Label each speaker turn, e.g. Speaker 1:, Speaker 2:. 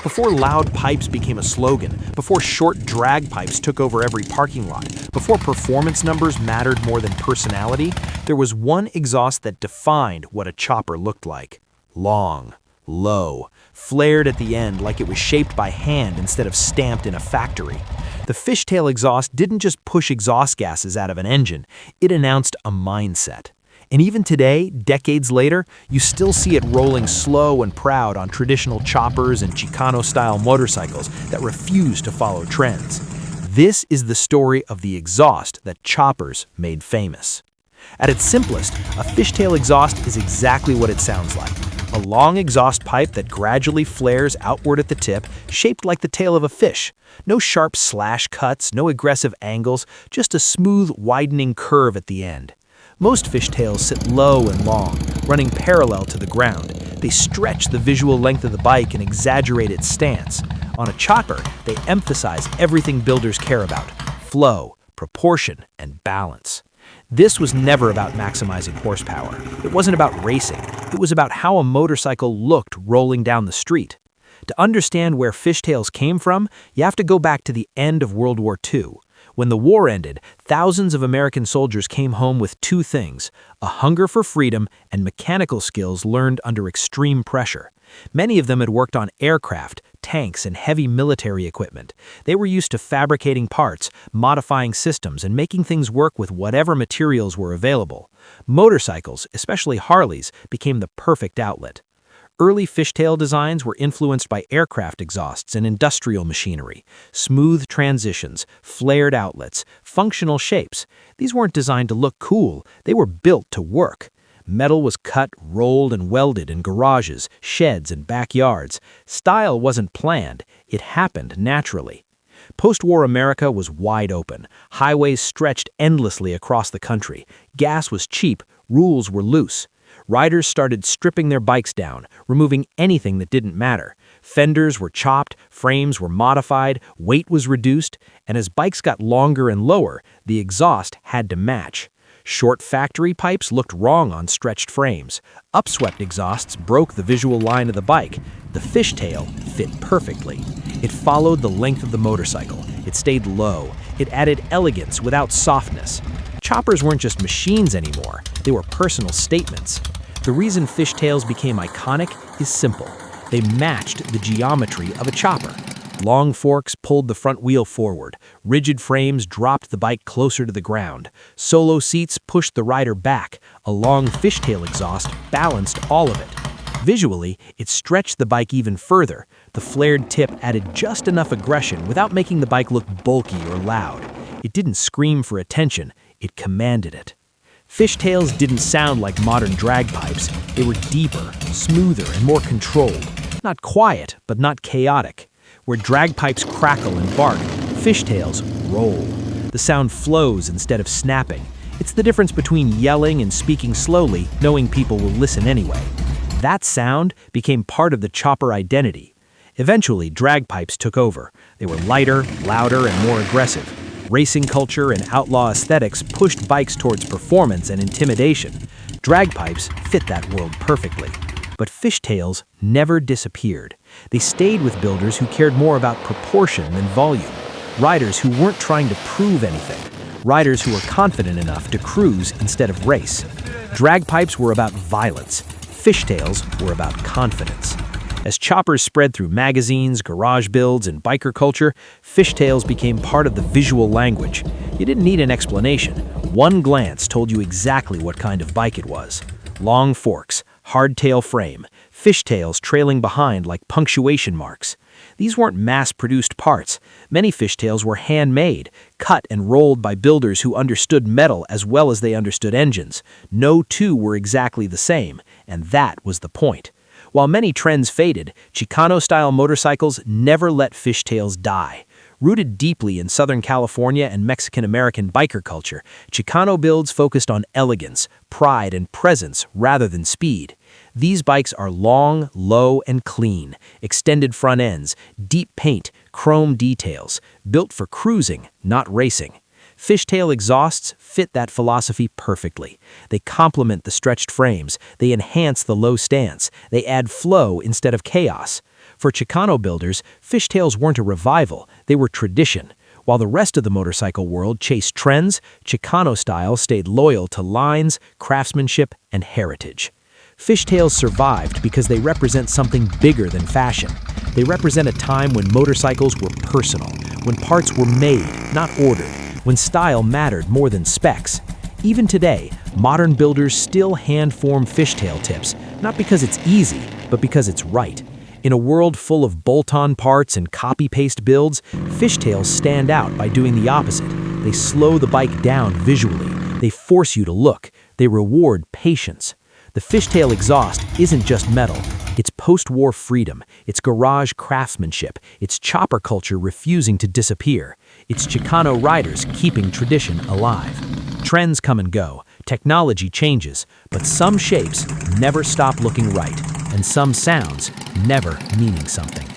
Speaker 1: Before loud pipes became a slogan, before short drag pipes took over every parking lot, before performance numbers mattered more than personality, there was one exhaust that defined what a chopper looked like. Long, low, flared at the end like it was shaped by hand instead of stamped in a factory. The fishtail exhaust didn't just push exhaust gases out of an engine, it announced a mindset. And even today, decades later, you still see it rolling slow and proud on traditional choppers and Chicano-style motorcycles that refuse to follow trends. This is the story of the exhaust that choppers made famous. At its simplest, a fishtail exhaust is exactly what it sounds like. A long exhaust pipe that gradually flares outward at the tip, shaped like the tail of a fish. No sharp slash cuts, no aggressive angles, just a smooth, widening curve at the end. Most fishtails sit low and long, running parallel to the ground. They stretch the visual length of the bike and exaggerate its stance. On a chopper, they emphasize everything builders care about: flow, proportion, and balance. This was never about maximizing horsepower. It wasn't about racing. It was about how a motorcycle looked rolling down the street. To understand where fishtails came from, you have to go back to the end of World War II. When the war ended, thousands of American soldiers came home with two things: a hunger for freedom and mechanical skills learned under extreme pressure. Many of them had worked on aircraft, tanks, and heavy military equipment. They were used to fabricating parts, modifying systems, and making things work with whatever materials were available. Motorcycles, especially Harleys, became the perfect outlet. Early fishtail designs were influenced by aircraft exhausts and industrial machinery. Smooth transitions, flared outlets, functional shapes. These weren't designed to look cool, they were built to work. Metal was cut, rolled, and welded in garages, sheds, and backyards. Style wasn't planned, it happened naturally. Post-war America was wide open. Highways stretched endlessly across the country. Gas was cheap, rules were loose. Riders started stripping their bikes down, removing anything that didn't matter. Fenders were chopped, frames were modified, weight was reduced, and as bikes got longer and lower, the exhaust had to match. Short factory pipes looked wrong on stretched frames. Upswept exhausts broke the visual line of the bike. The fishtail fit perfectly. It followed the length of the motorcycle. It stayed low. It added elegance without softness. Choppers weren't just machines anymore, they were personal statements. The reason fishtails became iconic is simple. They matched the geometry of a chopper. Long forks pulled the front wheel forward. Rigid frames dropped the bike closer to the ground. Solo seats pushed the rider back. A long fishtail exhaust balanced all of it. Visually, it stretched the bike even further. The flared tip added just enough aggression without making the bike look bulky or loud. It didn't scream for attention, it commanded it. Fishtails didn't sound like modern drag pipes. They were deeper, smoother, and more controlled. Not quiet, but not chaotic. Where drag pipes crackle and bark, fishtails roll. The sound flows instead of snapping. It's the difference between yelling and speaking slowly, knowing people will listen anyway. That sound became part of the chopper identity. Eventually, drag pipes took over. They were lighter, louder, and more aggressive. Racing culture and outlaw aesthetics pushed bikes towards performance and intimidation. Drag pipes fit that world perfectly. But fishtails never disappeared. They stayed with builders who cared more about proportion than volume. Riders who weren't trying to prove anything. Riders who were confident enough to cruise instead of race. Drag pipes were about violence. Fishtails were about confidence. As choppers spread through magazines, garage builds, and biker culture, fishtails became part of the visual language. You didn't need an explanation. One glance told you exactly what kind of bike it was. Long forks, hardtail frame, fishtails trailing behind like punctuation marks. These weren't mass-produced parts. Many fishtails were handmade, cut and rolled by builders who understood metal as well as they understood engines. No two were exactly the same, and that was the point. While many trends faded, Chicano-style motorcycles never let fishtails die. Rooted deeply in Southern California and Mexican-American biker culture, Chicano builds focused on elegance, pride, and presence rather than speed. These bikes are long, low, and clean, extended front ends, deep paint, chrome details, built for cruising, not racing. Fishtail exhausts fit that philosophy perfectly. They complement the stretched frames, they enhance the low stance, they add flow instead of chaos. For Chicano builders, fishtails weren't a revival, they were tradition. While the rest of the motorcycle world chased trends, Chicano style stayed loyal to lines, craftsmanship, and heritage. Fishtails survived because they represent something bigger than fashion. They represent a time when motorcycles were personal, when parts were made, not ordered, when style mattered more than specs. Even today, modern builders still hand-form fishtail tips, not because it's easy, but because it's right. In a world full of bolt-on parts and copy-paste builds, fishtails stand out by doing the opposite. They slow the bike down visually. They force you to look. They reward patience. The fishtail exhaust isn't just metal. It's post-war freedom. It's garage craftsmanship. It's chopper culture refusing to disappear. It's Chicano riders keeping tradition alive. Trends come and go. Technology changes. But some shapes never stop looking right. And some sounds never meaning something.